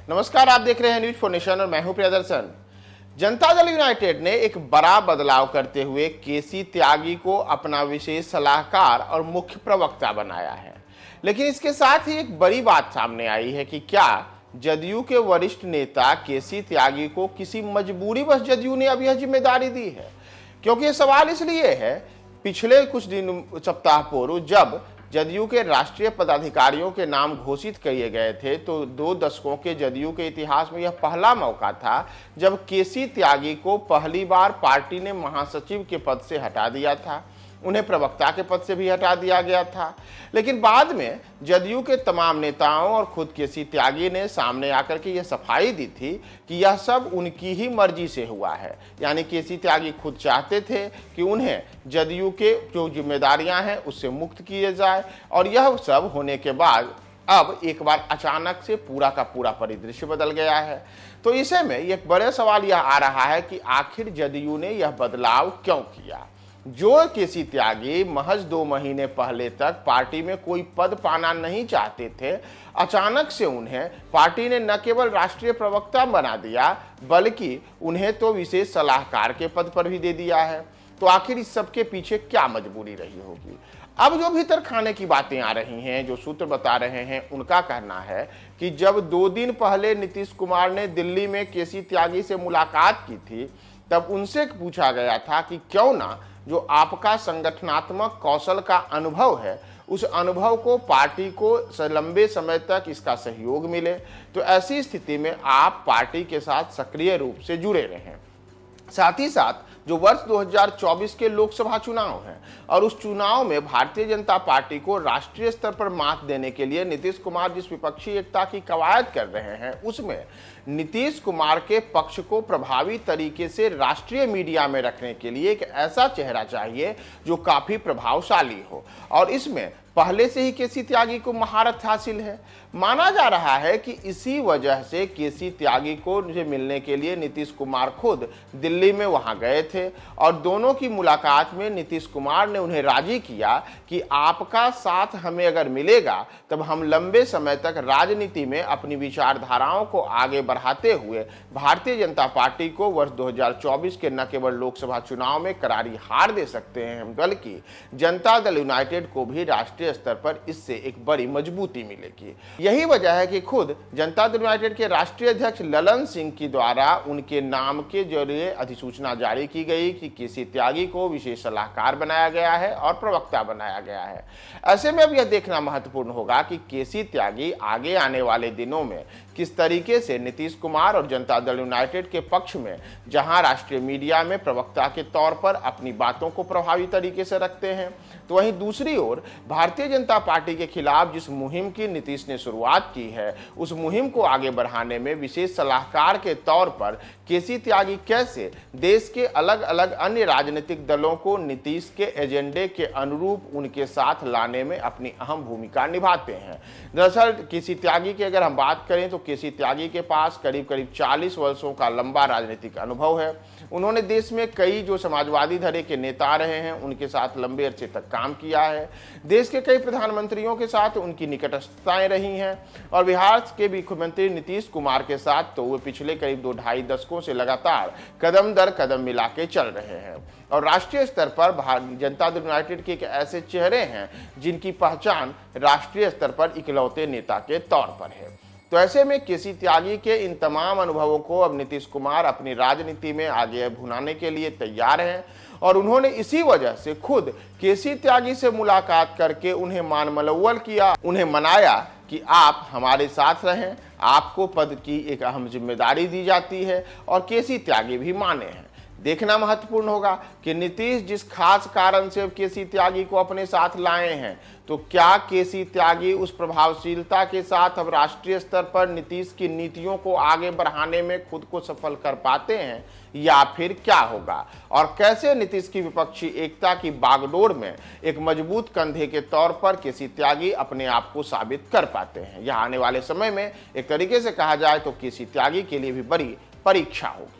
नमस्कार, आप देख रहे हैं न्यूज फॉर नेशन और मैं हूं प्रियदर्शन। जनता दल यूनाइटेड ने एक बड़ा बदलाव करते हुए केसी त्यागी को अपना विशेष सलाहकार और मुख्य प्रवक्ता बनाया है। लेकिन इसके साथ ही एक बड़ी बात सामने आई है कि क्या जदयू के वरिष्ठ नेता केसी त्यागी को किसी मजबूरीवश जदयू ने अब यह जिम्मेदारी दी है। क्योंकि यह सवाल इसलिए है, पिछले कुछ दिन सप्ताह पूर्व जब जदयू के राष्ट्रीय पदाधिकारियों के नाम घोषित किए गए थे तो 2 दशकों के जदयू के इतिहास में यह पहला मौका था जब केसी त्यागी को पहली बार पार्टी ने महासचिव के पद से हटा दिया था। उन्हें प्रवक्ता के पद से भी हटा दिया गया था। लेकिन बाद में जदयू के तमाम नेताओं और खुद केसी त्यागी ने सामने आकर के यह सफाई दी थी कि यह सब उनकी ही मर्जी से हुआ है। यानी केसी त्यागी खुद चाहते थे कि उन्हें जदयू के जो जिम्मेदारियां हैं उससे मुक्त किए जाए, और यह सब होने के बाद अब एक बार अचानक से पूरा का पूरा परिदृश्य बदल गया है। तो इसे में एक बड़ा सवाल यह आ रहा है कि आखिर जदयू ने यह बदलाव क्यों किया। जो केसी त्यागी महज 2 महीने पहले तक पार्टी में कोई पद पाना नहीं चाहते थे, अचानक से उन्हें पार्टी ने न केवल राष्ट्रीय प्रवक्ता बना दिया बल्कि उन्हें तो विशेष सलाहकार के पद पर भी दे दिया है। तो आखिर इस सब के पीछे क्या मजबूरी रही होगी। अब जो भीतर खाने की बातें आ रही हैं, जो सूत्र बता रहे हैं, उनका कहना है कि जब 2 दिन पहले नीतीश कुमार ने दिल्ली में केसी त्यागी से मुलाकात की थी तब उनसे पूछा गया था कि क्यों ना जो आपका संगठनात्मक कौशल का अनुभव है उस अनुभव को पार्टी को लंबे समय तक इसका सहयोग मिले, तो ऐसी स्थिति में आप पार्टी के साथ सक्रिय रूप से जुड़े रहें। साथ ही साथ जो वर्ष 2024 के लोकसभा चुनाव हैं और उस चुनाव में भारतीय जनता पार्टी को राष्ट्रीय स्तर पर मात देने के लिए नीतीश कुमार जिस विपक्षी एकता की कवायद कर रहे हैं उसमें नीतीश कुमार के पक्ष को प्रभावी तरीके से राष्ट्रीय मीडिया में रखने के लिए एक ऐसा चेहरा चाहिए जो काफी प्रभावशाली हो, और इसमें पहले से ही केसी त्यागी को महारत हासिल है। माना जा रहा है कि इसी वजह से केसी त्यागी को मिलने के लिए नीतीश कुमार खुद दिल्ली में वहां गए थे और दोनों की मुलाकात में नीतीश कुमार ने उन्हें राजी किया कि आपका साथ हमें अगर मिलेगा तब हम लंबे समय तक राजनीति में अपनी विचारधाराओं को आगे बढ़ाते हुए भारतीय जनता पार्टी को वर्ष 2024 के न केवल लोकसभा चुनाव में करारी हार दे सकते हैं बल्कि जनता दल यूनाइटेड को भी राष्ट्रीय स्तर पर इससे एक बड़ी मजबूती मिलेगी। यही वजह है कि खुद जनता दल यूनाइटेड के राष्ट्रीय अध्यक्ष ललन सिंह की द्वारा उनके नाम के जरिए अधिसूचना जारी की गई कि केसी त्यागी को विशेष सलाहकार बनाया गया है और प्रवक्ता बनाया गया है। ऐसे में अब यह देखना महत्वपूर्ण होगा कि केसी त्यागी आगे आने वाले दिनों में किस तरीके से नीतीश कुमार और जनता दल यूनाइटेड के पक्ष में जहां राष्ट्रीय मीडिया में प्रवक्ता के तौर पर अपनी बातों को प्रभावी तरीके से रखते हैं, तो वहीं दूसरी ओर भारतीय जनता पार्टी के खिलाफ जिस मुहिम की नीतीश ने शुरुआत की है उस मुहिम को आगे बढ़ाने में विशेष सलाहकार के तौर पर केसी त्यागी कैसे देश के अलग अलग अन्य राजनीतिक दलों को नीतीश के एजेंडे के अनुरूप उनके साथ लाने में अपनी अहम भूमिका निभाते हैं। दरअसल केसी त्यागी की अगर हम बात करें तो केसी त्यागी के पास करीब 40 वर्षों का लंबा राजनीतिक अनुभव है। उन्होंने देश में कई जो समाजवादी धड़े के नेता रहे हैं उनके साथ लंबे अरसे तक काम किया है। देश के कई प्रधानमंत्रियों के साथ उनकी निकटस्थताएं रही हैं और बिहार के मुख्यमंत्री नीतीश कुमार के साथ तो वे पिछले करीब 2-2.5 दशकों से लगातार कदम दर कदम मिला के चल रहे हैं। और राष्ट्रीय स्तर पर जनता दल यूनाइटेड के एक ऐसे चेहरे हैं जिनकी पहचान राष्ट्रीय स्तर पर इकलौते नेता के तौर पर है। तो ऐसे में केसी त्यागी के इन तमाम अनुभवों को अब नीतीश कुमार अपनी राजनीति में आगे भुनाने के लिए तैयार हैं और उन्होंने इसी वजह से खुद केसी त्यागी से मुलाकात करके उन्हें मान मलव्वल किया, उन्हें मनाया कि आप हमारे साथ रहें, आपको पद की एक अहम जिम्मेदारी दी जाती है, और केसी त्यागी भी माने हैं। देखना महत्वपूर्ण होगा कि नीतीश जिस खास कारण से केसी त्यागी को अपने साथ लाए हैं, तो क्या केसी त्यागी उस प्रभावशीलता के साथ अब राष्ट्रीय स्तर पर नीतीश की नीतियों को आगे बढ़ाने में खुद को सफल कर पाते हैं या फिर क्या होगा, और कैसे नीतीश की विपक्षी एकता की बागडोर में एक मजबूत कंधे के तौर पर केसी त्यागी अपने आप को साबित कर पाते हैं। यह आने वाले समय में एक तरीके से कहा जाए तो केसी त्यागी के लिए भी बड़ी परीक्षा होगी।